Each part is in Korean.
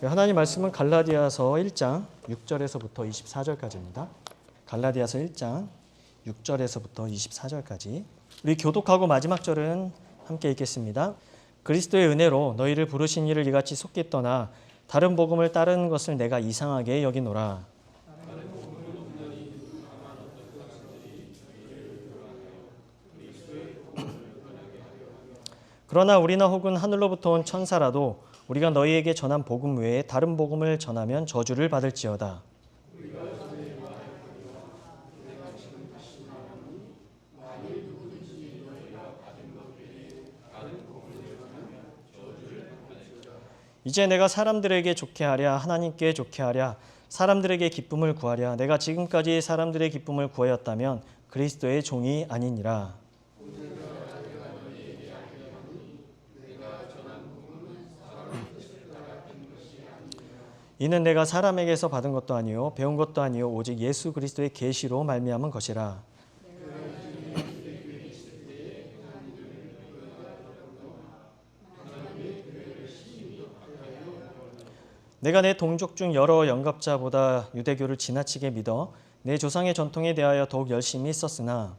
하나님 말씀은 갈라디아서 1장 6절에서부터 24절까지입니다. 갈라디아서 1장 6절에서부터 24절까지. 우리 교독하고 마지막 절은 함께 읽겠습니다. 그리스도의 은혜로 너희를 부르신 이를 이같이 속기 떠나 다른 복음을 따르는 것을 내가 이상하게 여기노라. 그러나 우리나 혹은 하늘로부터 온 천사라도 우리가 너희에게 전한 복음 외에 다른 복음을 전하면 저주를 받을지어다. 이제 내가 사람들에게 좋게 하랴 하나님께 좋게 하랴 사람들에게 기쁨을 구하랴 내가 지금까지 사람들의 기쁨을 구하였다면 그리스도의 종이 아니니라. 이는 내가 사람에게서 받은 것도 아니요 배운 것도 아니요 오직 예수 그리스도의 계시로 말미암은 것이라. 내가 내 동족 중 여러 영갑자보다 유대교를 지나치게 믿어 내 조상의 전통에 대하여 더욱 열심히 썼으나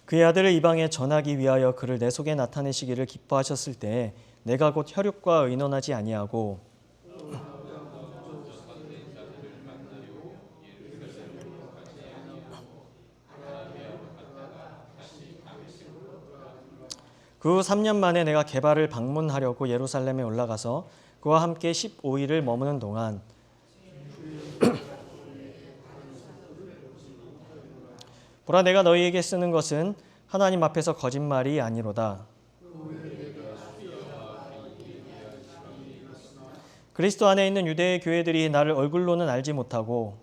그의 아들을 이방에 전하기 위하여 그를 내 속에 나타내시기를 기뻐하셨을 때 내가 곧 혈육과 의논하지 아니하고 그 후 3년 만에 내가 게바를 방문하려고 예루살렘에 올라가서 그와 함께 15일을 머무는 동안 보라 내가 너희에게 쓰는 것은 하나님 앞에서 거짓말이 아니로다. 그리스도 안에 있는 유대의 교회들이 나를 얼굴로는 알지 못하고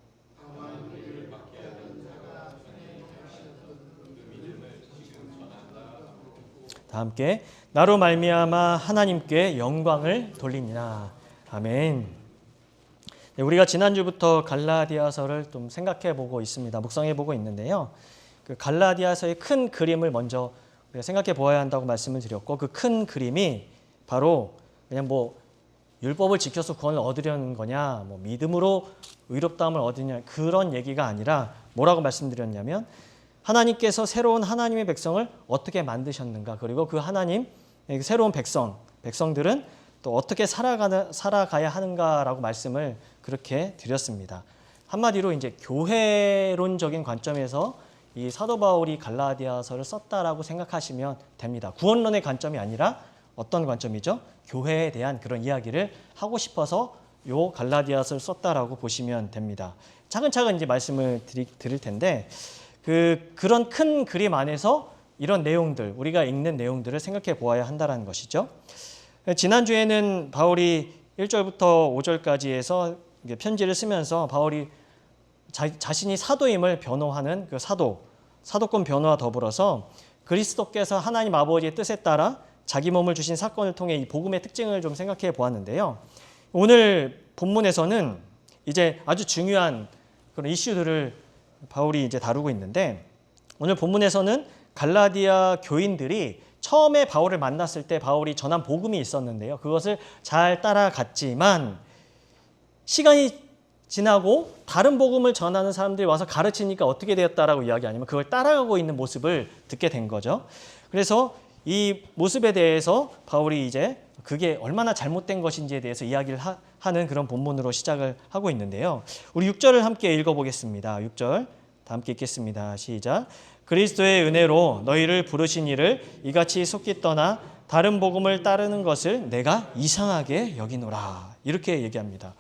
다 함께 나로 말미암아 하나님께 영광을 돌리니라. 아멘. 네, 우리가 지난주부터 갈라디아서를 좀 생각해보고 있습니다. 묵상해보고 있는데요. 그 갈라디아서의 큰 그림을 먼저 우리가 생각해 보아야 한다고 말씀을 드렸고 그 큰 그림이 바로 그냥 뭐 율법을 지켜서 구원을 얻으려는 거냐 뭐 믿음으로 의롭다함을 얻으냐 그런 얘기가 아니라 뭐라고 말씀드렸냐면 하나님께서 새로운 하나님의 백성을 어떻게 만드셨는가 그리고 그 하나님 새로운 백성들은 또 어떻게 살아가야 하는가라고 말씀을 그렇게 드렸습니다. 한마디로 이제 교회론적인 관점에서 이 사도 바울이 갈라디아서를 썼다라고 생각하시면 됩니다. 구원론의 관점이 아니라 어떤 관점이죠? 교회에 대한 그런 이야기를 하고 싶어서 요 갈라디아서를 썼다라고 보시면 됩니다. 차근차근 이제 말씀을 드릴 텐데 그런 큰 그림 안에서 이런 내용들 우리가 읽는 내용들을 생각해 보아야 한다는 것이죠. 지난주에는 바울이 1절부터 5절까지 해서 편지를 쓰면서 바울이 자신이 사도임을 변호하는 그 사도권 변호와 더불어서 그리스도께서 하나님 아버지의 뜻에 따라 자기 몸을 주신 사건을 통해 이 복음의 특징을 좀 생각해 보았는데요. 오늘 본문에서는 이제 아주 중요한 그런 이슈들을 바울이 이제 다루고 있는데 오늘 본문에서는 갈라디아 교인들이 처음에 바울을 만났을 때 바울이 전한 복음이 있었는데요. 그것을 잘 따라갔지만 시간이 지나고 다른 복음을 전하는 사람들이 와서 가르치니까 어떻게 되었다라고 이야기 아니면 그걸 따라가고 있는 모습을 듣게 된 거죠. 그래서 이 모습에 대해서 바울이 이제 그게 얼마나 잘못된 것인지에 대해서 이야기를 하는 그런 본문으로 시작을 하고 있는데요. 우리 6절을 함께 읽어보겠습니다. 6절 다 함께 읽겠습니다. 시작. 그리스도의 은혜로 너희를 부르신 이를 이같이 속기 떠나 다른 복음을 따르는 것을 내가 이상하게 여기노라. 이렇게 얘기합니다.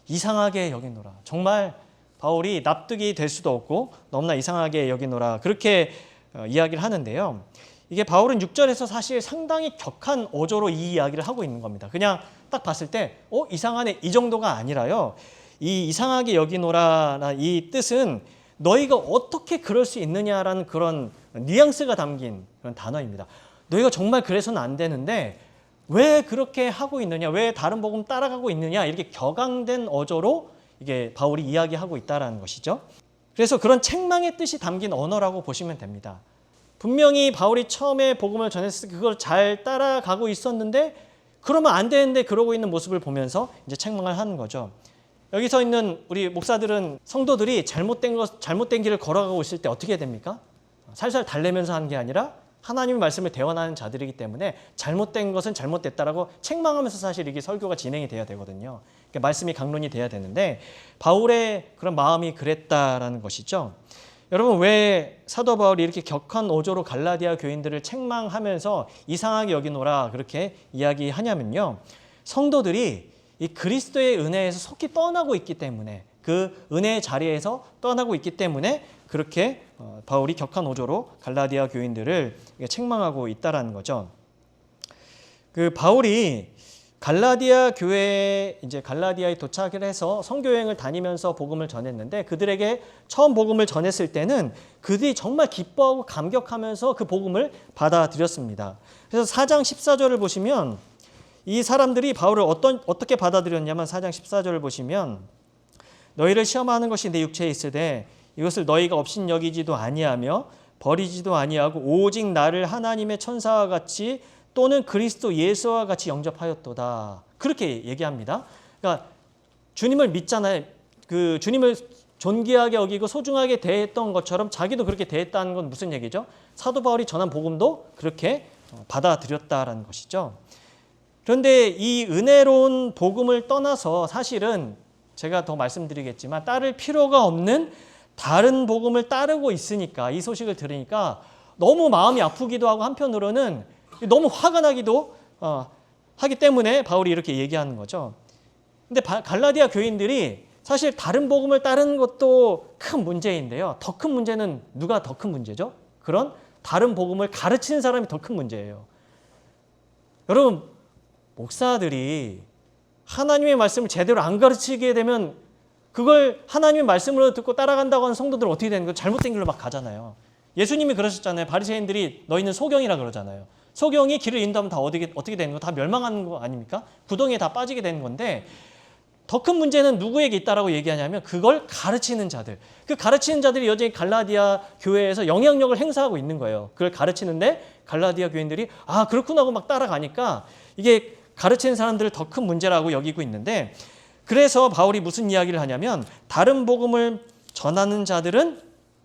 이상하게 여기노라. 정말 바울이 납득이 될 수도 없고 너무나 이상하게 여기노라. 그렇게 이야기를 하는데요. 이게 바울은 6절에서 사실 상당히 격한 어조로 이 이야기를 하고 있는 겁니다. 그냥 딱 봤을 때 이상하네 이 정도가 아니라요. 이 이상하게 여기노라 이 뜻은 너희가 어떻게 그럴 수 있느냐라는 그런 뉘앙스가 담긴 그런 단어입니다. 너희가 정말 그래서는 안 되는데 왜 그렇게 하고 있느냐, 왜 다른 복음 따라가고 있느냐 이렇게 격앙된 어조로 이게 바울이 이야기하고 있다라는 것이죠. 그래서 그런 책망의 뜻이 담긴 언어라고 보시면 됩니다. 분명히 바울이 처음에 복음을 전했을 때 그걸 잘 따라가고 있었는데 그러면 안 되는데 그러고 있는 모습을 보면서 이제 책망을 하는 거죠. 여기서 있는 우리 목사들은 성도들이 잘못된 길을 걸어가고 있을 때 어떻게 됩니까? 살살 달래면서 하는 게 아니라 하나님의 말씀을 대언하는 자들이기 때문에 잘못된 것은 잘못됐다라고 책망하면서 사실 이게 설교가 진행이 돼야 되거든요. 그러니까 말씀이 강론이 돼야 되는데 바울의 그런 마음이 그랬다라는 것이죠. 여러분, 왜 사도 바울이 이렇게 격한 어조로 갈라디아 교인들을 책망하면서 이상하게 여기노라 그렇게 이야기하냐면요. 성도들이 이 그리스도의 은혜에서 속히 떠나고 있기 때문에, 그 은혜의 자리에서 떠나고 있기 때문에 그렇게 바울이 격한 어조로 갈라디아 교인들을 책망하고 있다라는 거죠. 그 바울이 갈라디아 교회에 이제 갈라디아에 도착을 해서 선교 여행을 다니면서 복음을 전했는데, 그들에게 처음 복음을 전했을 때는 그들이 정말 기뻐하고 감격하면서 그 복음을 받아들였습니다. 그래서 4장 14절을 보시면 이 사람들이 바울을 어떻게 받아들였냐면 4장 14절을 보시면 너희를 시험하는 것이 내 육체에 있으되 이것을 너희가 업신여기지도 아니하며 버리지도 아니하고 오직 나를 하나님의 천사와 같이 또는 그리스도 예수와 같이 영접하였도다. 그렇게 얘기합니다. 그러니까 주님을 믿잖아요. 그 주님을 존귀하게 여기고 소중하게 대했던 것처럼 자기도 그렇게 대했다는 건 무슨 얘기죠? 사도 바울이 전한 복음도 그렇게 받아들였다라는 것이죠. 그런데 이 은혜로운 복음을 떠나서 사실은 제가 더 말씀드리겠지만 따를 필요가 없는 다른 복음을 따르고 있으니까, 이 소식을 들으니까 너무 마음이 아프기도 하고 한편으로는 너무 화가 나기도 하기 때문에 바울이 이렇게 얘기하는 거죠. 근데 갈라디아 교인들이 사실 다른 복음을 따르는 것도 큰 문제인데요. 더 큰 문제는 누가 더 큰 문제죠? 그런 다른 복음을 가르치는 사람이 더 큰 문제예요. 여러분, 목사들이 하나님의 말씀을 제대로 안 가르치게 되면 그걸 하나님의 말씀으로 듣고 따라간다고 하는 성도들은 어떻게 되는 거예요? 잘못된 길로 막 가잖아요. 예수님이 그러셨잖아요. 바리새인들이 너희는 소경이라 그러잖아요. 소경이 길을 인도하면 다 어떻게 되는 거? 다 멸망하는 거 아닙니까? 구덩이에 다 빠지게 되는 건데, 더 큰 문제는 누구에게 있다라고 얘기하냐면 그걸 가르치는 자들. 그 가르치는 자들이 여전히 갈라디아 교회에서 영향력을 행사하고 있는 거예요. 그걸 가르치는데 갈라디아 교인들이 그렇구나 하고 막 따라가니까 이게 가르치는 사람들을 더 큰 문제라고 여기고 있는데, 그래서 바울이 무슨 이야기를 하냐면 다른 복음을 전하는 자들은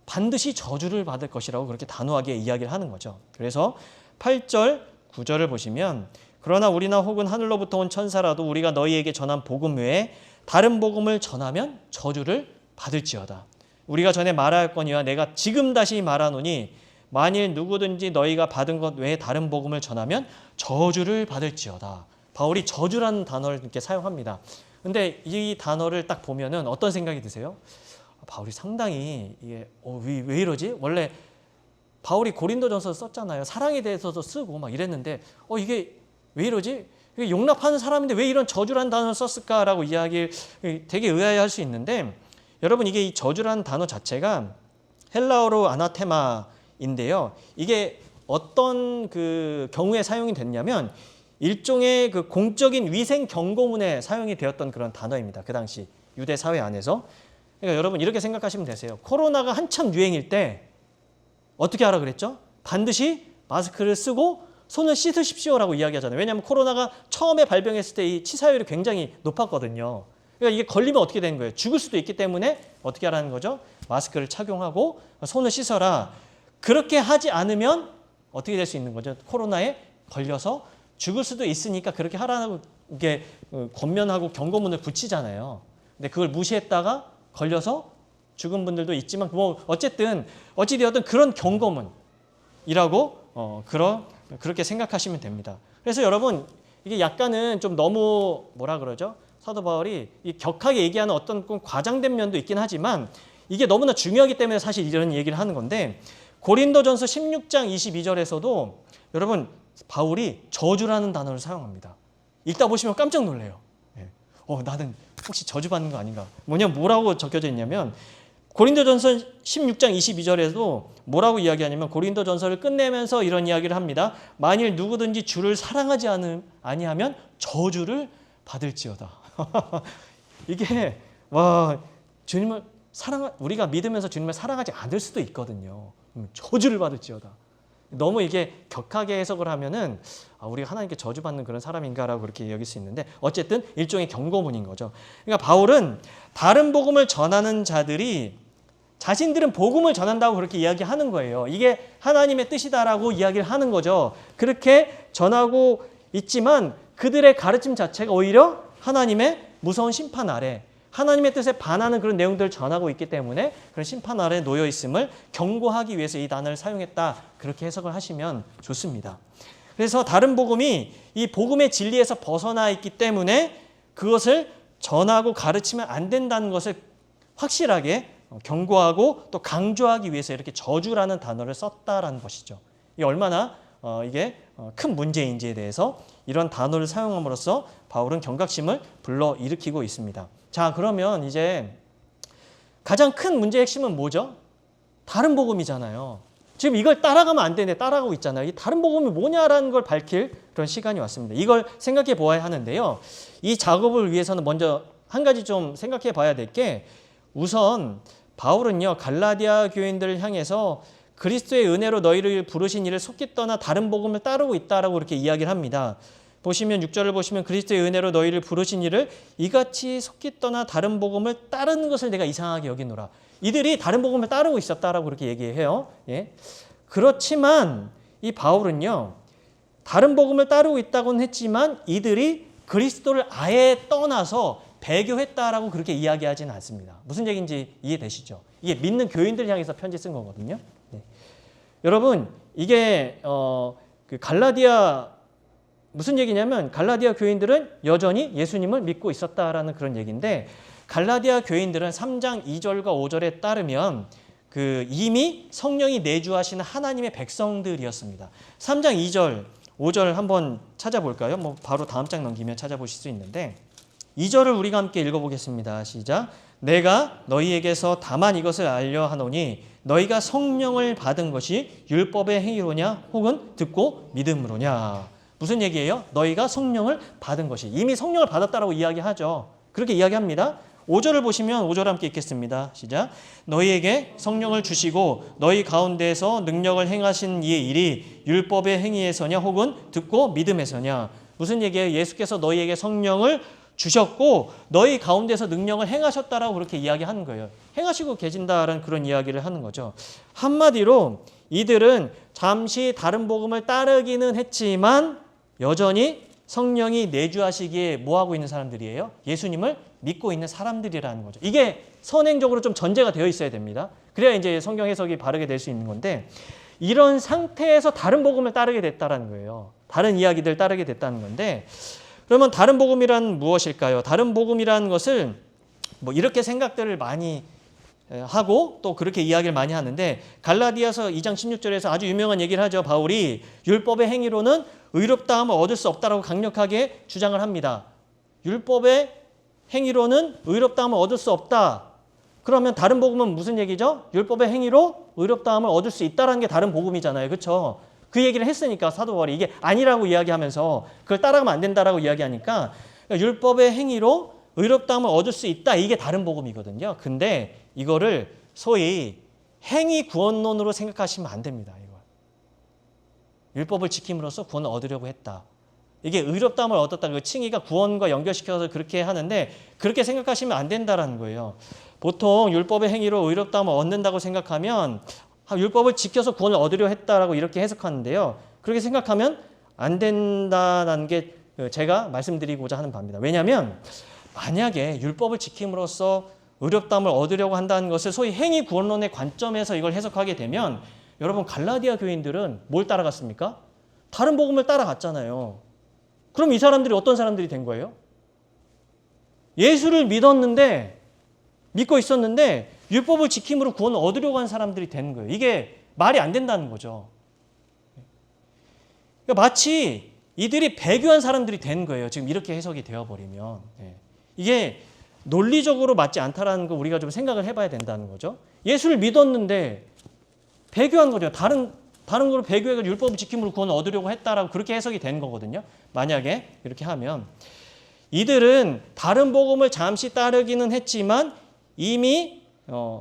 반드시 저주를 받을 것이라고 그렇게 단호하게 이야기를 하는 거죠. 그래서 8절, 9절을 보시면 그러나 우리나 혹은 하늘로부터 온 천사라도 우리가 너희에게 전한 복음 외에 다른 복음을 전하면 저주를 받을지어다. 우리가 전에 말하였거니와 내가 지금 다시 말하노니 만일 누구든지 너희가 받은 것 외에 다른 복음을 전하면 저주를 받을지어다. 바울이 저주라는 단어를 이렇게 사용합니다. 근데 이 단어를 딱 보면은 어떤 생각이 드세요? 바울이 상당히 이게 왜 이러지? 원래 바울이 고린도전서 썼잖아요. 사랑에 대해서도 쓰고 막 이랬는데 이게 왜 이러지? 이게 용납하는 사람인데 왜 이런 저주라는 단어를 썼을까라고 이야기를 되게 의아해할 수 있는데, 여러분, 이게 이 저주라는 단어 자체가 헬라어로 아나테마인데요. 이게 어떤 그 경우에 사용이 됐냐면 일종의 그 공적인 위생 경고문에 사용이 되었던 그런 단어입니다. 그 당시 유대 사회 안에서. 그러니까 여러분 이렇게 생각하시면 되세요. 코로나가 한참 유행일 때 어떻게 하라 그랬죠? 반드시 마스크를 쓰고 손을 씻으십시오라고 이야기하잖아요. 왜냐하면 코로나가 처음에 발병했을 때 이 치사율이 굉장히 높았거든요. 그러니까 이게 걸리면 어떻게 되는 거예요? 죽을 수도 있기 때문에 어떻게 하라는 거죠? 마스크를 착용하고 손을 씻어라. 그렇게 하지 않으면 어떻게 될 수 있는 거죠? 코로나에 걸려서 죽을 수도 있으니까 그렇게 하라고 이게 권면하고 경고문을 붙이잖아요. 근데 그걸 무시했다가 걸려서 죽은 분들도 있지만 어쨌든 어찌되었든 그런 경고문이라고 그렇게 생각하시면 됩니다. 그래서 여러분 이게 약간은 좀 너무 뭐라 그러죠? 사도 바울이 격하게 얘기하는 어떤 과장된 면도 있긴 하지만 이게 너무나 중요하기 때문에 사실 이런 얘기를 하는 건데, 고린도전서 16장 22절에서도 여러분 바울이 저주라는 단어를 사용합니다. 읽다 보시면 깜짝 놀래요. 나는 혹시 저주받는 거 아닌가? 뭐라고 적혀져 있냐면 고린도전서 16장 22절에도 뭐라고 이야기하냐면 고린도전서를 끝내면서 이런 이야기를 합니다. 만일 누구든지 주를 사랑하지 아니하면 저주를 받을지어다. 이게 우리가 믿으면서 주님을 사랑하지 않을 수도 있거든요. 저주를 받을지어다. 너무 이게 격하게 해석을 하면은 우리가 하나님께 저주받는 그런 사람인가라고 그렇게 여길 수 있는데 어쨌든 일종의 경고문인 거죠. 그러니까 바울은 다른 복음을 전하는 자들이 자신들은 복음을 전한다고 그렇게 이야기하는 거예요. 이게 하나님의 뜻이다라고 이야기를 하는 거죠. 그렇게 전하고 있지만 그들의 가르침 자체가 오히려 하나님의 무서운 심판 아래 하나님의 뜻에 반하는 그런 내용들을 전하고 있기 때문에 그런 심판 아래 놓여 있음을 경고하기 위해서 이 단어를 사용했다. 그렇게 해석을 하시면 좋습니다. 그래서 다른 복음이 이 복음의 진리에서 벗어나 있기 때문에 그것을 전하고 가르치면 안 된다는 것을 확실하게 경고하고 또 강조하기 위해서 이렇게 저주라는 단어를 썼다라는 것이죠. 이게 얼마나 이게 큰 문제인지에 대해서 이런 단어를 사용함으로써 바울은 경각심을 불러일으키고 있습니다. 자, 그러면 이제 가장 큰 문제의 핵심은 뭐죠? 다른 복음이잖아요. 지금 이걸 따라가면 안 되는데 따라가고 있잖아요. 이 다른 복음이 뭐냐라는 걸 밝힐 그런 시간이 왔습니다. 이걸 생각해 보아야 하는데요. 이 작업을 위해서는 먼저 한 가지 좀 생각해 봐야 될 게 우선 바울은요, 갈라디아 교인들을 향해서 그리스도의 은혜로 너희를 부르신 이를 속기 떠나 다른 복음을 따르고 있다라고 이렇게 이야기를 합니다. 보시면 6절을 보시면 그리스도의 은혜로 너희를 부르신 이를 이같이 속기 떠나 다른 복음을 따르는 것을 내가 이상하게 여기노라. 이들이 다른 복음을 따르고 있었다라고 그렇게 얘기해요. 예. 그렇지만 이 바울은요, 다른 복음을 따르고 있다고는 했지만 이들이 그리스도를 아예 떠나서 배교했다라고 그렇게 이야기하지는 않습니다. 무슨 얘기인지 이해되시죠? 이게 믿는 교인들 향해서 편지 쓴 거거든요. 네. 여러분, 이게 그 갈라디아 무슨 얘기냐면 갈라디아 교인들은 여전히 예수님을 믿고 있었다라는 그런 얘기인데 갈라디아 교인들은 3장 2절과 5절에 따르면 그 이미 성령이 내주하시는 하나님의 백성들이었습니다. 3장 2절, 5절 한번 찾아볼까요? 뭐 바로 다음 장 넘기면 찾아보실 수 있는데 2절을 우리가 함께 읽어보겠습니다. 시작. 내가 너희에게서 다만 이것을 알려 하노니 너희가 성령을 받은 것이 율법의 행위로냐 혹은 듣고 믿음으로냐. 무슨 얘기예요? 너희가 성령을 받은 것이. 이미 성령을 받았다라고 이야기하죠. 그렇게 이야기합니다. 5절을 보시면 5절 함께 읽겠습니다. 시작. 너희에게 성령을 주시고 너희 가운데에서 능력을 행하신 이의 일이 율법의 행위에서냐 혹은 듣고 믿음에서냐. 무슨 얘기예요? 예수께서 너희에게 성령을 주셨고 너희 가운데서 능력을 행하셨다라고 그렇게 이야기하는 거예요. 행하시고 계신다라는 그런 이야기를 하는 거죠. 한마디로 이들은 잠시 다른 복음을 따르기는 했지만 여전히 성령이 내주하시기에 뭐하고 있는 사람들이에요? 예수님을 믿고 있는 사람들이라는 거죠. 이게 선행적으로 좀 전제가 되어 있어야 됩니다. 그래야 이제 성경 해석이 바르게 될 수 있는 건데 이런 상태에서 다른 복음을 따르게 됐다는 거예요. 다른 이야기들 따르게 됐다는 건데 그러면 다른 복음이란 무엇일까요? 다른 복음이라는 것을 뭐 이렇게 생각들을 많이 하고 또 그렇게 이야기를 많이 하는데 갈라디아서 2장 16절에서 아주 유명한 얘기를 하죠. 바울이 율법의 행위로는 의롭다함을 얻을 수 없다라고 강력하게 주장을 합니다. 율법의 행위로는 의롭다함을 얻을 수 없다. 그러면 다른 복음은 무슨 얘기죠? 율법의 행위로 의롭다함을 얻을 수 있다는 게 다른 복음이잖아요. 그렇죠? 그 얘기를 했으니까 사도 바울이 이게 아니라고 이야기하면서 그걸 따라가면 안 된다라고 이야기하니까 그러니까 율법의 행위로 의롭다함을 얻을 수 있다. 이게 다른 복음이거든요. 근데 이거를 소위 행위 구원론으로 생각하시면 안 됩니다. 이거. 율법을 지킴으로써 구원을 얻으려고 했다. 이게 의롭다함을 얻었다. 그 칭의가 구원과 연결시켜서 그렇게 하는데 그렇게 생각하시면 안 된다라는 거예요. 보통 율법의 행위로 의롭다함을 얻는다고 생각하면 율법을 지켜서 구원을 얻으려 했다라고 이렇게 해석하는데요. 그렇게 생각하면 안 된다는 게 제가 말씀드리고자 하는 바입니다. 왜냐하면 만약에 율법을 지킴으로써 의롭다함을 얻으려고 한다는 것을 소위 행위 구원론의 관점에서 이걸 해석하게 되면 여러분 갈라디아 교인들은 뭘 따라갔습니까? 다른 복음을 따라갔잖아요. 그럼 이 사람들이 어떤 사람들이 된 거예요? 예수를 믿고 있었는데 율법을 지킴으로 구원을 얻으려고 한 사람들이 된 거예요. 이게 말이 안 된다는 거죠. 그러니까 마치 이들이 배교한 사람들이 된 거예요. 지금 이렇게 해석이 되어버리면. 이게 논리적으로 맞지 않다라는 거 우리가 좀 생각을 해봐야 된다는 거죠. 예수를 믿었는데 배교한 거죠. 다른 거로 배교해서 율법을 지킴으로 구원을 얻으려고 했다라고 그렇게 해석이 된 거거든요. 만약에 이렇게 하면 이들은 다른 복음을 잠시 따르기는 했지만 이미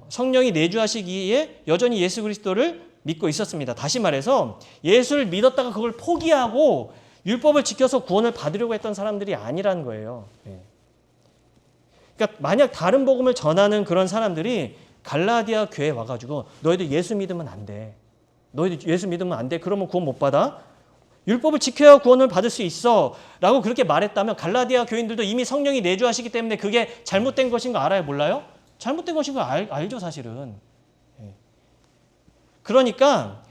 성령이 내주하시기에 여전히 예수 그리스도를 믿고 있었습니다. 다시 말해서 예수를 믿었다가 그걸 포기하고 율법을 지켜서 구원을 받으려고 했던 사람들이 아니라는 거예요. 그러니까 만약 다른 복음을 전하는 그런 사람들이 갈라디아 교회에 와가지고 너희들 예수 믿으면 안 돼. 너희들 예수 믿으면 안 돼. 그러면 구원 못 받아. 율법을 지켜야 구원을 받을 수 있어 라고 그렇게 말했다면 갈라디아 교인들도 이미 성령이 내주하시기 때문에 그게 잘못된 것인 거 알아요? 몰라요? 잘못된 것인 거 알죠 사실은. 그러니까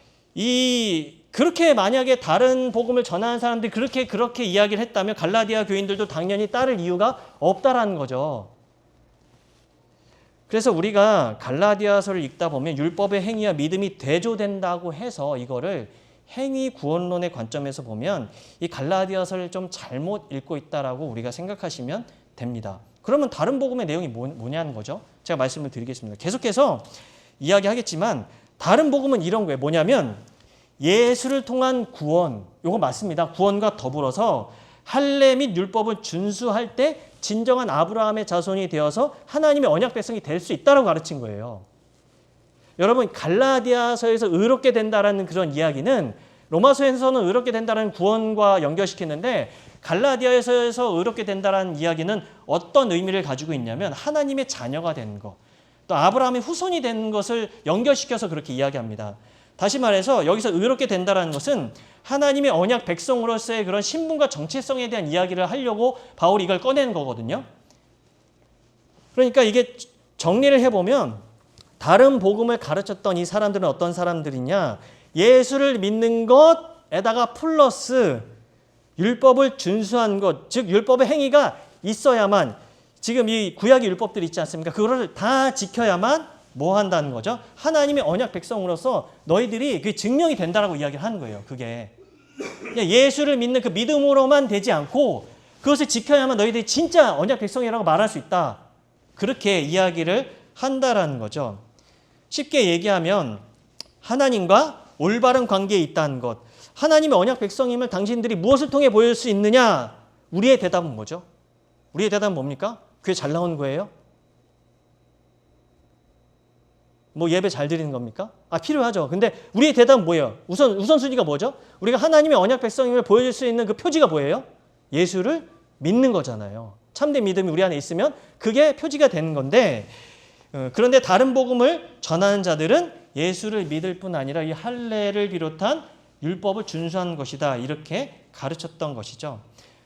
그렇게 만약에 다른 복음을 전하는 사람들이 그렇게 이야기를 했다면 갈라디아 교인들도 당연히 따를 이유가 없다라는 거죠. 그래서 우리가 갈라디아서를 읽다 보면 율법의 행위와 믿음이 대조된다고 해서 이거를 행위 구원론의 관점에서 보면 이 갈라디아서를 좀 잘못 읽고 있다라고 우리가 생각하시면 됩니다. 그러면 다른 복음의 내용이 뭐냐는 거죠. 제가 말씀을 드리겠습니다. 계속해서 이야기하겠지만 다른 복음은 이런 거예요. 뭐냐면 예수를 통한 구원, 이거 맞습니다. 구원과 더불어서 할례 및 율법을 준수할 때 진정한 아브라함의 자손이 되어서 하나님의 언약 백성이 될 수 있다라고 가르친 거예요. 여러분 갈라디아서에서 의롭게 된다라는 그런 이야기는 로마서에서는 의롭게 된다는 구원과 연결시키는데 갈라디아서에서 의롭게 된다라는 이야기는 어떤 의미를 가지고 있냐면 하나님의 자녀가 되는 것, 또 아브라함의 후손이 되는 것을 연결시켜서 그렇게 이야기합니다. 다시 말해서 여기서 의롭게 된다라는 것은 하나님의 언약 백성으로서의 그런 신분과 정체성에 대한 이야기를 하려고 바울이 이걸 꺼내는 거거든요. 그러니까 이게 정리를 해보면 다른 복음을 가르쳤던 이 사람들은 어떤 사람들이냐? 예수를 믿는 것에다가 플러스 율법을 준수한 것, 즉 율법의 행위가 있어야만, 지금 이 구약의 율법들이 있지 않습니까? 그거를 다 지켜야만 뭐 한다는 거죠? 하나님의 언약 백성으로서 너희들이 그게 증명이 된다라고 이야기를 하는 거예요. 그게 그냥 예수를 믿는 그 믿음으로만 되지 않고 그것을 지켜야만 너희들이 진짜 언약 백성이라고 말할 수 있다. 그렇게 이야기를 한다라는 거죠. 쉽게 얘기하면 하나님과 올바른 관계에 있다는 것. 하나님의 언약 백성임을 당신들이 무엇을 통해 보일 수 있느냐? 우리의 대답은 뭐죠? 우리의 대답은 뭡니까? 그게 잘 나온 거예요? 뭐 예배 잘 드리는 겁니까? 필요하죠. 근데 우리의 대답은 뭐예요? 우선순위가 뭐죠? 우리가 하나님의 언약 백성임을 보여줄 수 있는 그 표지가 뭐예요? 예수를 믿는 거잖아요. 참된 믿음이 우리 안에 있으면 그게 표지가 되는 건데, 그런데 다른 복음을 전하는 자들은 예수를 믿을 뿐 아니라 이 할례를 비롯한 율법을 준수하는 것이다. 이렇게 가르쳤던 것이죠.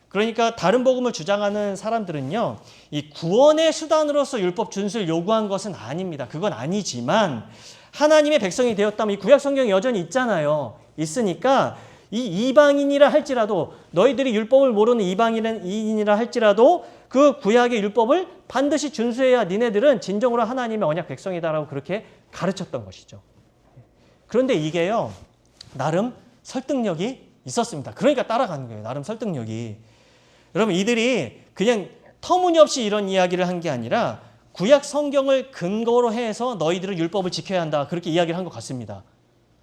그러니까 다른 복음을 주장하는 사람들은요, 이 구원의 수단으로서 율법 준수를 요구한 것은 아닙니다. 그건 아니지만 하나님의 백성이 되었다면 이 구약 성경이 여전히 있잖아요. 있으니까 이 이방인이라 할지라도, 너희들이 율법을 모르는 이방인이라 할지라도 그 구약의 율법을 반드시 준수해야 니네들은 진정으로 하나님의 언약 백성이다라고 그렇게 가르쳤던 것이죠. 그런데 이게요, 나름 설득력이 있었습니다. 그러니까 따라가는 거예요. 나름 설득력이. 여러분, 이들이 그냥 터무니없이 이런 이야기를 한 게 아니라 구약 성경을 근거로 해서 너희들은 율법을 지켜야 한다. 그렇게 이야기를 한 것 같습니다.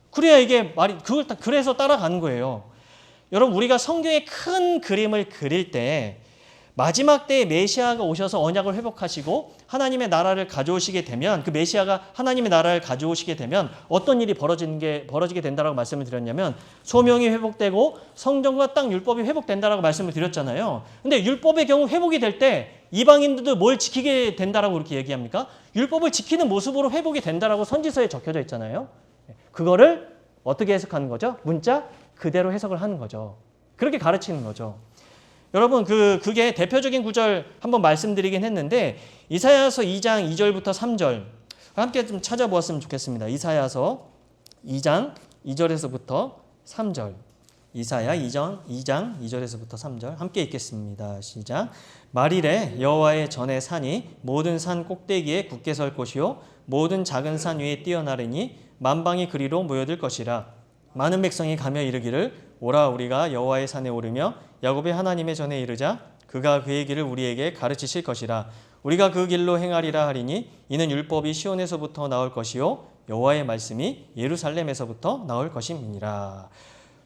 그래야 이게 그래서 따라가는 거예요. 여러분, 우리가 성경의 큰 그림을 그릴 때 마지막 때에 메시아가 오셔서 언약을 회복하시고 하나님의 나라를 가져오시게 되면, 그 메시아가 하나님의 나라를 가져오시게 되면 어떤 일이 벌어지게 된다라고 말씀을 드렸냐면 소명이 회복되고 성전과 땅 율법이 회복된다라고 말씀을 드렸잖아요. 근데 율법의 경우 회복이 될 때 이방인들도 뭘 지키게 된다라고 그렇게 얘기합니까? 율법을 지키는 모습으로 회복이 된다라고 선지서에 적혀져 있잖아요. 그거를 어떻게 해석하는 거죠? 문자 그대로 해석을 하는 거죠. 그렇게 가르치는 거죠. 여러분, 그게 대표적인 구절 한번 말씀드리긴 했는데 이사야서 2장 2절부터 3절 함께 좀 찾아보았으면 좋겠습니다. 이사야서 2장 2절에서부터 3절. 이사야 2장 2절에서부터 3절 함께 읽겠습니다. 시작. 말일에 여호와의 전에 산이 모든 산 꼭대기에 굳게 설 것이요 모든 작은 산 위에 뛰어나르니 만방이 그리로 모여들 것이라. 많은 백성이 가며 이르기를 오라 우리가 여호와의 산에 오르며 야곱의 하나님의 전에 이르자 그가 그의 길을 우리에게 가르치실 것이라. 우리가 그 길로 행하리라 하리니 이는 율법이 시온에서부터 나올 것이요 여호와의 말씀이 예루살렘에서부터 나올 것임이니라.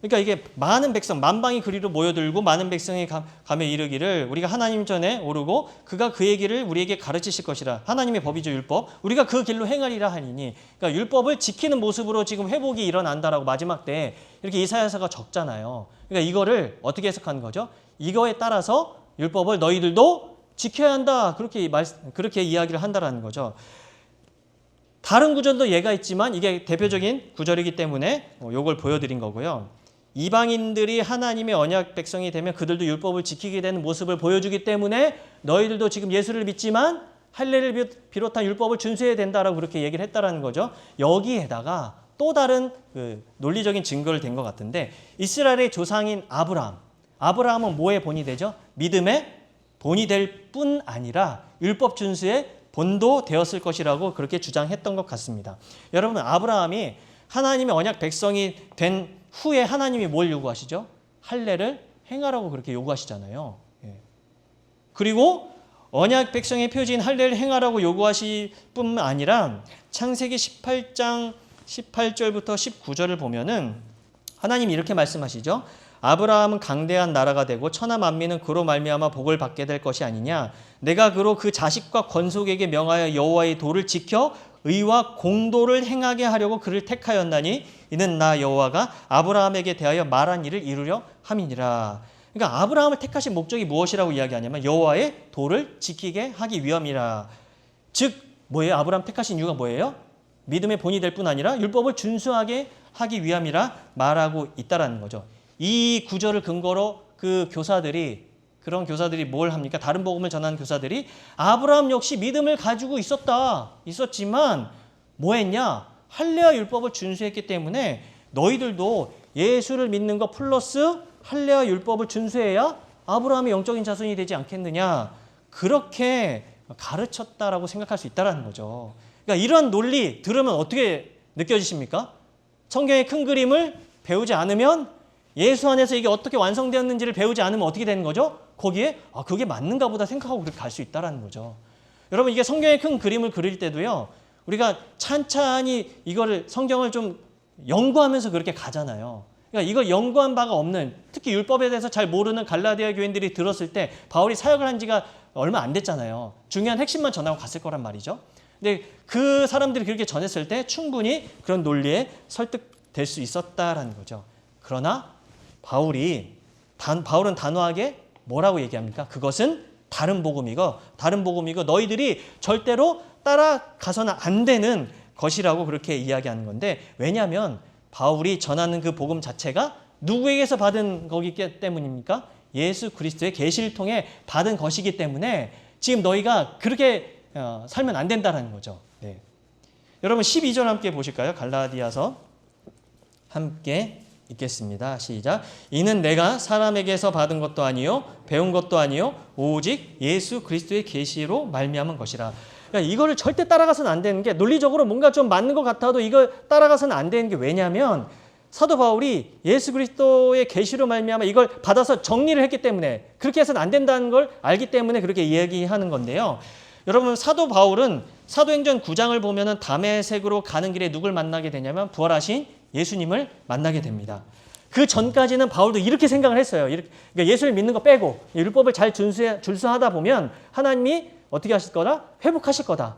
그러니까 이게 많은 백성, 만방이 그리로 모여들고 많은 백성이 감에 이르기를 우리가 하나님 전에 오르고 그가 그의 길을 우리에게 가르치실 것이라. 하나님의 법이죠, 율법. 우리가 그 길로 행하리라 하니니. 그러니까 율법을 지키는 모습으로 지금 회복이 일어난다라고 마지막 때 이렇게 이사야서가 적잖아요. 그러니까 이거를 어떻게 해석하는 거죠? 이거에 따라서 율법을 너희들도 지켜야 한다. 그렇게 이야기를 한다라는 거죠. 다른 구절도 예가 있지만 이게 대표적인 구절이기 때문에 이걸 보여드린 거고요. 이방인들이 하나님의 언약 백성이 되면 그들도 율법을 지키게 되는 모습을 보여주기 때문에 너희들도 지금 예수를 믿지만 할례를 비롯한 율법을 준수해야 된다라고 그렇게 얘기를 했다라는 거죠. 여기에다가 또 다른 논리적인 증거를 댄 것 같은데 이스라엘의 조상인 아브라함은 뭐의 본이 되죠? 믿음의 본이 될 뿐 아니라 율법 준수의 본도 되었을 것이라고 그렇게 주장했던 것 같습니다. 여러분, 아브라함이 하나님의 언약 백성이 된 후에 하나님이 뭘 요구하시죠? 할례를 행하라고 그렇게 요구하시잖아요. 그리고 언약 백성의 표지인 할례를 행하라고 요구하실 뿐만 아니라 창세기 18장 18절부터 19절을 보면은 하나님이 이렇게 말씀하시죠. 아브라함은 강대한 나라가 되고 천하 만민은 그로 말미암아 복을 받게 될 것이 아니냐. 내가 그로 그 자식과 권속에게 명하여 여호와의 도를 지켜 의와 공도를 행하게 하려고 그를 택하였나니 이는 나 여호와가 아브라함에게 대하여 말한 일을 이루려 함이니라. 그러니까 아브라함을 택하신 목적이 무엇이라고 이야기하냐면 여호와의 도를 지키게 하기 위함이라. 즉 뭐예요? 아브라함 택하신 이유가 뭐예요? 믿음의 본이 될 뿐 아니라 율법을 준수하게 하기 위함이라 말하고 있다라는 거죠. 이 구절을 근거로 그런 교사들이 뭘 합니까? 다른 복음을 전하는 교사들이 아브라함 역시 믿음을 가지고 있었지만 뭐 했냐? 할례와 율법을 준수했기 때문에 너희들도 예수를 믿는 것 플러스 할례와 율법을 준수해야 아브라함의 영적인 자손이 되지 않겠느냐? 그렇게 가르쳤다라고 생각할 수 있다는 거죠. 그러니까 이런 논리 들으면 어떻게 느껴지십니까? 성경의 큰 그림을 배우지 않으면 예수 안에서 이게 어떻게 완성되었는지를 배우지 않으면 어떻게 되는 거죠? 거기에 그게 맞는가 보다 생각하고 그렇게 갈 수 있다는 거죠. 여러분, 이게 성경의 큰 그림을 그릴 때도요. 우리가 찬찬히 이거를 성경을 좀 연구하면서 그렇게 가잖아요. 그러니까 이걸 연구한 바가 없는, 특히 율법에 대해서 잘 모르는 갈라디아 교인들이 들었을 때 바울이 사역을 한 지가 얼마 안 됐잖아요. 중요한 핵심만 전하고 갔을 거란 말이죠. 근데 그 사람들이 그렇게 전했을 때 충분히 그런 논리에 설득될 수 있었다라는 거죠. 그러나 바울은 단호하게 뭐라고 얘기합니까? 그것은 다른 복음이고 너희들이 절대로 따라가서는 안 되는 것이라고 그렇게 이야기하는 건데, 왜냐하면 바울이 전하는 그 복음 자체가 누구에게서 받은 거기 때문입니까? 예수 그리스도의 계시를 통해 받은 것이기 때문에 지금 너희가 그렇게 살면 안 된다는 거죠. 네. 여러분 12절 함께 보실까요? 갈라디아서 함께 읽겠습니다. 시작. 이는 내가 사람에게서 받은 것도 아니요 배운 것도 아니요 오직 예수 그리스도의 계시로 말미암은 것이라. 그러니까 이거를 절대 따라가서는 안 되는 게, 논리적으로 뭔가 좀 맞는 것 같아도 이걸 따라가서는 안 되는 게 왜냐하면 사도 바울이 예수 그리스도의 계시로 말미암아 이걸 받아서 정리를 했기 때문에, 그렇게 해서는 안 된다는 걸 알기 때문에 그렇게 이야기하는 건데요. 여러분, 사도 바울은 사도행전 9장을 보면은 다메섹으로 가는 길에 누굴 만나게 되냐면 부활하신 예수님을 만나게 됩니다. 그 전까지는 바울도 이렇게 생각을 했어요. 그러니까 예수를 믿는 거 빼고 율법을 잘 준수하다 보면 하나님이 어떻게 하실 거다? 회복하실 거다.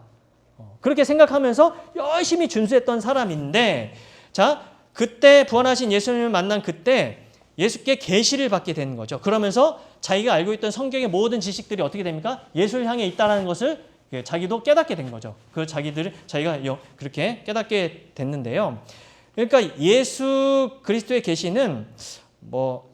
그렇게 생각하면서 열심히 준수했던 사람인데, 자, 그때 부활하신 예수님을 만난 그때 예수께 계시를 받게 되는 거죠. 그러면서 자기가 알고 있던 성경의 모든 지식들이 어떻게 됩니까? 예수를 향해 있다는 것을 자기도 깨닫게 된 거죠. 자기가 그렇게 깨닫게 됐는데요. 그러니까 예수 그리스도의 계시는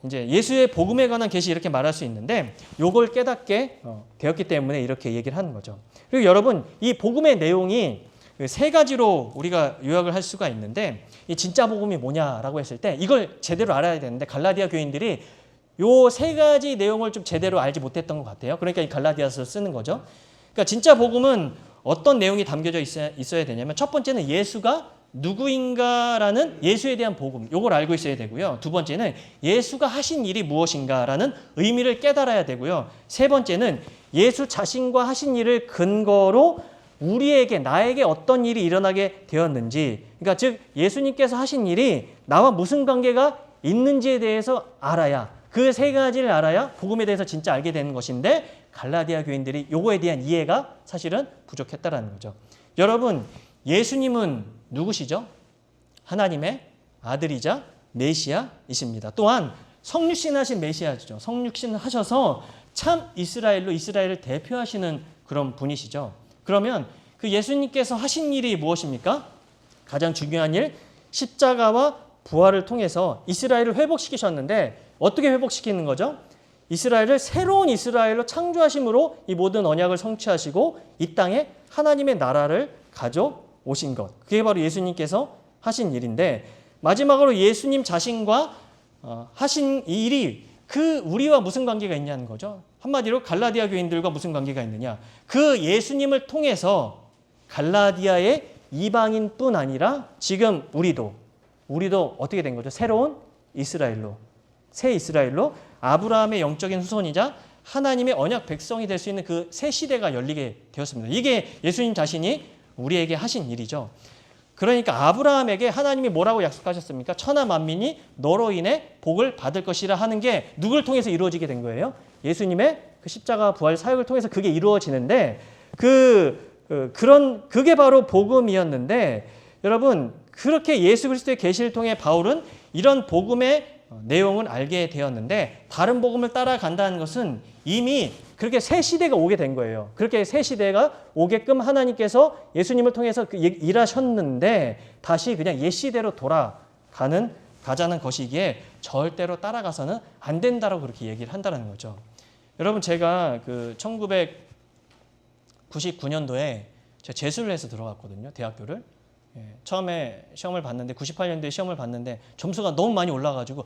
이제 예수의 복음에 관한 계시 이렇게 말할 수 있는데, 요걸 깨닫게 되었기 때문에 이렇게 얘기를 하는 거죠. 그리고 여러분, 이 복음의 내용이 세 가지로 우리가 요약을 할 수가 있는데, 이 진짜 복음이 뭐냐라고 했을 때 이걸 제대로 알아야 되는데 갈라디아 교인들이 요 세 가지 내용을 좀 제대로 알지 못했던 것 같아요. 그러니까 이 갈라디아서를 쓰는 거죠. 그러니까 진짜 복음은 어떤 내용이 담겨져 있어야 되냐면, 첫 번째는 예수가 누구인가라는 예수에 대한 복음, 요걸 알고 있어야 되고요. 두 번째는 예수가 하신 일이 무엇인가라는 의미를 깨달아야 되고요. 세 번째는 예수 자신과 하신 일을 근거로 나에게 어떤 일이 일어나게 되었는지, 그러니까 즉 예수님께서 하신 일이 나와 무슨 관계가 있는지에 대해서 알아야, 그 세 가지를 알아야 복음에 대해서 진짜 알게 되는 것인데 갈라디아 교인들이 요거에 대한 이해가 사실은 부족했다라는 거죠. 여러분, 예수님은 누구시죠? 하나님의 아들이자 메시아이십니다. 또한 성육신 하신 메시아죠. 성육신 하셔서 참 이스라엘을 대표하시는 그런 분이시죠. 그러면 그 예수님께서 하신 일이 무엇입니까? 가장 중요한 일, 십자가와 부활을 통해서 이스라엘을 회복시키셨는데 어떻게 회복시키는 거죠? 이스라엘을 새로운 이스라엘로 창조하심으로 이 모든 언약을 성취하시고 이 땅에 하나님의 나라를 가져오신 것. 그게 바로 예수님께서 하신 일인데, 마지막으로 예수님 자신과 하신 이 일이 그 우리와 무슨 관계가 있냐는 거죠. 한마디로 갈라디아 교인들과 무슨 관계가 있느냐. 그 예수님을 통해서 갈라디아의 이방인뿐 아니라 지금 우리도 어떻게 된 거죠? 새로운 이스라엘로, 새 이스라엘로 아브라함의 영적인 후손이자 하나님의 언약 백성이 될 수 있는 그 새 시대가 열리게 되었습니다. 이게 예수님 자신이 우리에게 하신 일이죠. 그러니까 아브라함에게 하나님이 뭐라고 약속하셨습니까? 천하 만민이 너로 인해 복을 받을 것이라 하는 게 누굴 통해서 이루어지게 된 거예요? 예수님의 그 십자가 부활 사역을 통해서 그게 이루어지는데 그게 바로 복음이었는데, 여러분, 그렇게 예수 그리스도의 계시를 통해 바울은 이런 복음의 내용을 알게 되었는데, 다른 복음을 따라간다는 것은 이미 그렇게 새 시대가 오게 된 거예요. 그렇게 새 시대가 오게끔 하나님께서 예수님을 통해서 일하셨는데 다시 그냥 옛 시대로 가자는 것이기에 절대로 따라가서는 안 된다라고 그렇게 얘기를 한다는 거죠. 여러분, 제가 그 1999년도에 제가 재수를 해서 들어갔거든요, 대학교를. 처음에 시험을 봤는데 98년도에 시험을 봤는데 점수가 너무 많이 올라가지고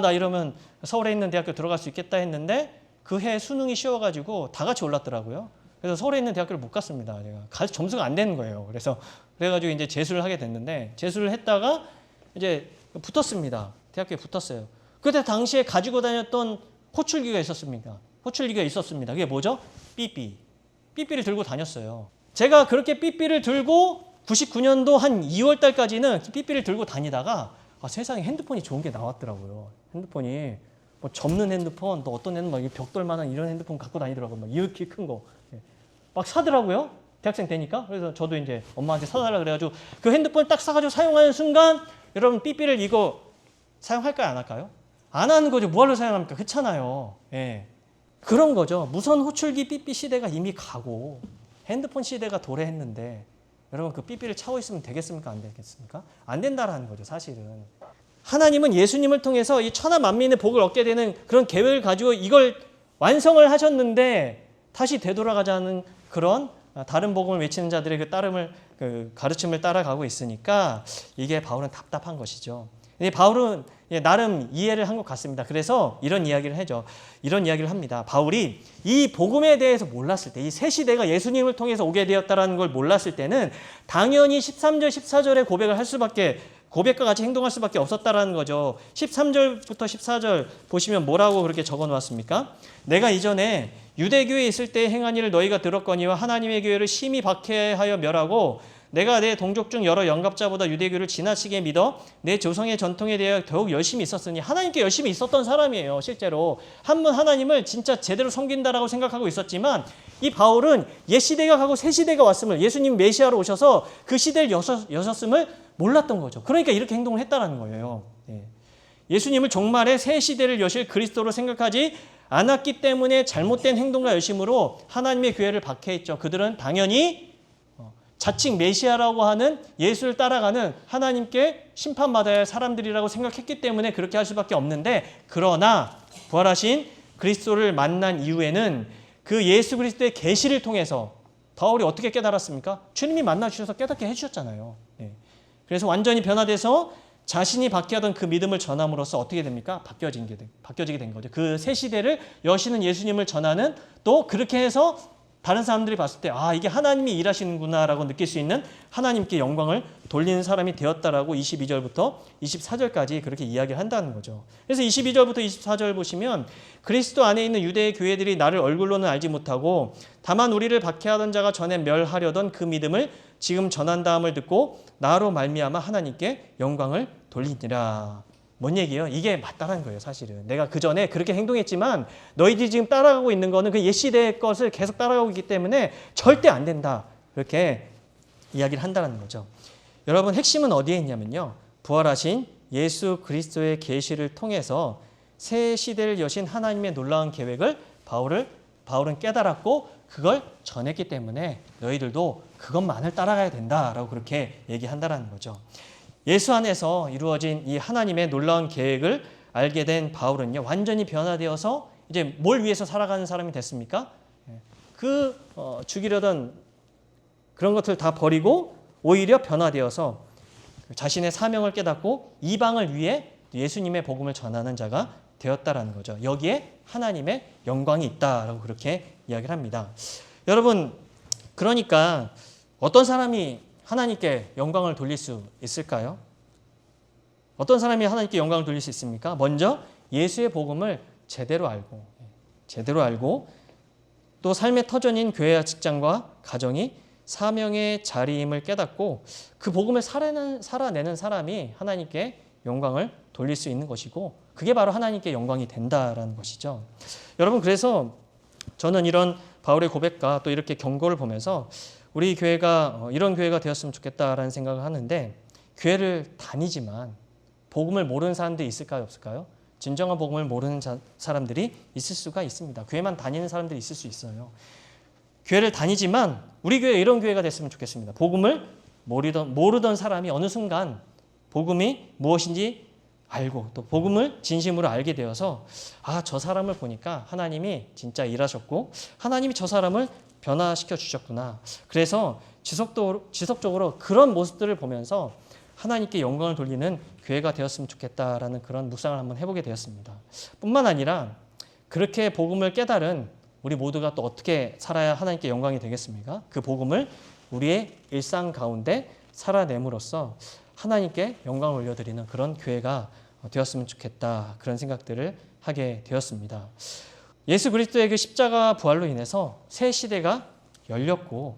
나 이러면 서울에 있는 대학교 들어갈 수 있겠다 했는데 그 해 수능이 쉬워가지고 다 같이 올랐더라고요. 그래서 서울에 있는 대학교를 못 갔습니다. 제가 점수가 안 되는 거예요. 그래가지고 이제 재수를 하게 됐는데, 재수를 했다가 이제 붙었습니다. 대학교에 붙었어요. 그때 당시에 가지고 다녔던 호출기가 있었습니다. 그게 뭐죠? 삐삐를 들고 다녔어요. 제가 그렇게 삐삐를 들고 99년도 한 2월 달까지는 삐삐를 들고 다니다가 세상에 핸드폰이 좋은 게 나왔더라고요. 핸드폰이 뭐 접는 핸드폰, 또 어떤 애는 막 벽돌만한 이런 핸드폰 갖고 다니더라고요. 막 이렇게 큰 거. 막 사더라고요. 대학생 되니까. 그래서 저도 이제 엄마한테 사달라 그래가지고 그 핸드폰 딱 사가지고 사용하는 순간, 여러분, 삐삐를 이거 사용할까요? 안 할까요? 안 하는 거죠. 뭐하러 사용합니까? 그렇잖아요. 그런 거죠. 무선 호출기 삐삐 시대가 이미 가고 핸드폰 시대가 도래했는데, 여러분, 그 삐삐를 차고 있으면 되겠습니까? 안 되겠습니까? 안 된다라는 거죠, 사실은. 하나님은 예수님을 통해서 이 천하 만민의 복을 얻게 되는 그런 계획을 가지고 이걸 완성을 하셨는데 다시 되돌아가자는 그런 다른 복음을 외치는 자들의 그 가르침을 따라가고 있으니까 이게 바울은 답답한 것이죠. 바울은 나름 이해를 한 것 같습니다. 그래서 이런 이야기를 합니다. 바울이 이 복음에 대해서 몰랐을 때, 이 새 시대가 예수님을 통해서 오게 되었다는 걸 몰랐을 때는 당연히 13절, 14절의 고백과 같이 행동할 수밖에 없었다라는 거죠. 13절부터 14절 보시면 뭐라고 그렇게 적어 놓았습니까? 내가 이전에 유대교에 있을 때 행한 일을 너희가 들었거니와 하나님의 교회를 심히 박해하여 멸하고 내가 내 동족 중 여러 영갑자보다 유대교를 지나치게 믿어 내 조상의 전통에 대하여 더욱 열심히 있었으니, 하나님께 열심히 있었던 사람이에요. 실제로 한 분 하나님을 진짜 제대로 섬긴다라고 생각하고 있었지만, 이 바울은 옛 시대가 가고 새 시대가 왔음을, 예수님 메시아로 오셔서 그 시대를 여셨음을 몰랐던 거죠. 그러니까 이렇게 행동을 했다는 거예요. 예수님을 종말의 새 시대를 여실 그리스도로 생각하지 않았기 때문에 잘못된 행동과 열심으로 하나님의 교회를 박해했죠. 그들은 당연히 자칭 메시아라고 하는 예수를 따라가는 하나님께 심판받아야 할 사람들이라고 생각했기 때문에 그렇게 할 수밖에 없는데, 그러나 부활하신 그리스도를 만난 이후에는 그 예수 그리스도의 계시를 통해서 바울이 어떻게 깨달았습니까? 주님이 만나주셔서 깨닫게 해주셨잖아요. 그래서 완전히 변화돼서 자신이 박해하던 그 믿음을 전함으로써 어떻게 됩니까? 바뀌어지게 된 거죠. 그 새 시대를 여시는 예수님을 전하는, 또 그렇게 해서 다른 사람들이 봤을 때 이게 하나님이 일하시는구나라고 느낄 수 있는, 하나님께 영광을 돌리는 사람이 되었다라고 22절부터 24절까지 그렇게 이야기를 한다는 거죠. 그래서 22절부터 24절 보시면, 그리스도 안에 있는 유대의 교회들이 나를 얼굴로는 알지 못하고 다만 우리를 박해하던 자가 전에 멸하려던 그 믿음을 지금 전한다함을 듣고 나로 말미암아 하나님께 영광을 돌리니라. 뭔 얘기예요? 이게 맞다는 거예요, 사실은. 내가 그 전에 그렇게 행동했지만 너희들이 지금 따라가고 있는 거는 그 옛 시대의 것을 계속 따라가고 있기 때문에 절대 안 된다. 그렇게 이야기를 한다는 거죠. 여러분, 핵심은 어디에 있냐면요. 부활하신 예수 그리스도의 계시를 통해서 새 시대를 여신 하나님의 놀라운 계획을 바울은 깨달았고 그걸 전했기 때문에 너희들도 그것만을 따라가야 된다라고 그렇게 얘기한다는 거죠. 예수 안에서 이루어진 이 하나님의 놀라운 계획을 알게 된 바울은요, 완전히 변화되어서 이제 뭘 위해서 살아가는 사람이 됐습니까? 죽이려던 그런 것들 다 버리고 오히려 변화되어서 자신의 사명을 깨닫고 이방을 위해 예수님의 복음을 전하는 자가 되었다라는 거죠. 여기에 하나님의 영광이 있다라고 그렇게 이야기를 합니다. 여러분, 그러니까 어떤 사람이 하나님께 영광을 돌릴 수 있을까요? 어떤 사람이 하나님께 영광을 돌릴 수 있습니까? 먼저 예수의 복음을 제대로 알고 또 삶의 터전인 교회와 직장과 가정이 사명의 자리임을 깨닫고 그 복음을 살아내는 사람이 하나님께 영광을 돌릴 수 있는 것이고 그게 바로 하나님께 영광이 된다라는 것이죠. 여러분, 그래서 저는 이런 바울의 고백과 또 이렇게 경고를 보면서 우리 교회가 이런 교회가 되었으면 좋겠다라는 생각을 하는데, 교회를 다니지만 복음을 모르는 사람들이 있을까요, 없을까요? 진정한 복음을 모르는 사람들이 있을 수가 있습니다. 교회만 다니는 사람들이 있을 수 있어요. 교회를 다니지만 우리 교회 이런 교회가 됐으면 좋겠습니다. 복음을 모르던 사람이 어느 순간 복음이 무엇인지 알고 또 복음을 진심으로 알게 되어서 저 사람을 보니까 하나님이 진짜 일하셨고 하나님이 저 사람을 변화시켜 주셨구나. 그래서 지속적으로 그런 모습들을 보면서 하나님께 영광을 돌리는 교회가 되었으면 좋겠다라는 그런 묵상을 한번 해보게 되었습니다. 뿐만 아니라 그렇게 복음을 깨달은 우리 모두가 또 어떻게 살아야 하나님께 영광이 되겠습니까? 그 복음을 우리의 일상 가운데 살아냄으로써 하나님께 영광을 올려드리는 그런 교회가 되었으면 좋겠다, 그런 생각들을 하게 되었습니다. 예수 그리스도의 그 십자가 부활로 인해서 새 시대가 열렸고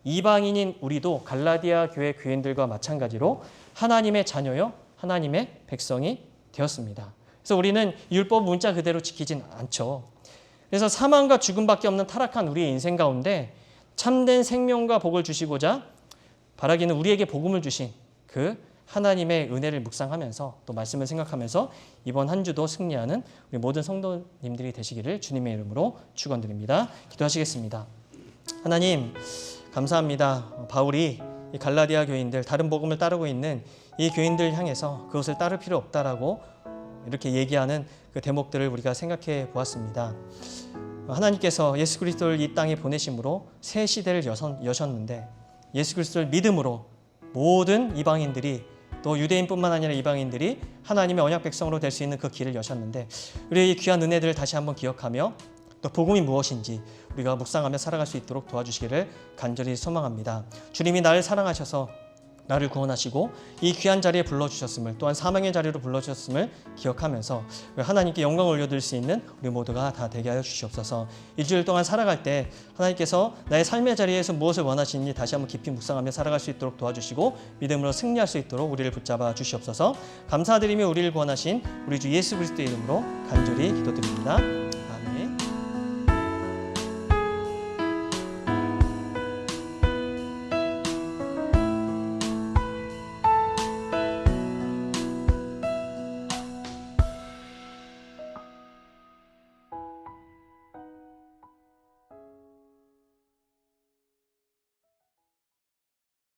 이방인인 우리도 갈라디아 교회 교인들과 마찬가지로 하나님의 자녀요, 하나님의 백성이 되었습니다. 그래서 우리는 율법 문자 그대로 지키진 않죠. 그래서 사망과 죽음밖에 없는 타락한 우리의 인생 가운데 참된 생명과 복을 주시고자 바라기는 우리에게 복음을 주신 그 하나님의 은혜를 묵상하면서 또 말씀을 생각하면서 이번 한 주도 승리하는 우리 모든 성도님들이 되시기를 주님의 이름으로 축원드립니다. 기도하시겠습니다. 하나님, 감사합니다. 바울이 이 갈라디아 교인들, 다른 복음을 따르고 있는 이 교인들 향해서 그것을 따를 필요 없다라고 이렇게 얘기하는 그 대목들을 우리가 생각해 보았습니다. 하나님께서 예수 그리스도를 이 땅에 보내심으로 새 시대를 여셨는데 예수 그리스도를 믿음으로 모든 이방인들이 또 유대인뿐만 아니라 이방인들이 하나님의 언약 백성으로 될 수 있는 그 길을 여셨는데 우리의 이 귀한 은혜들을 다시 한번 기억하며 또 복음이 무엇인지 우리가 묵상하며 살아갈 수 있도록 도와주시기를 간절히 소망합니다. 주님이 나를 사랑하셔서 나를 구원하시고 이 귀한 자리에 불러주셨음을, 또한 사망의 자리로 불러주셨음을 기억하면서 하나님께 영광을 올려드릴 수 있는 우리 모두가 다 되게 하여 주시옵소서. 일주일 동안 살아갈 때 하나님께서 나의 삶의 자리에서 무엇을 원하시는지 다시 한번 깊이 묵상하며 살아갈 수 있도록 도와주시고 믿음으로 승리할 수 있도록 우리를 붙잡아 주시옵소서. 감사드리며 우리를 구원하신 우리 주 예수 그리스도의 이름으로 간절히 기도드립니다.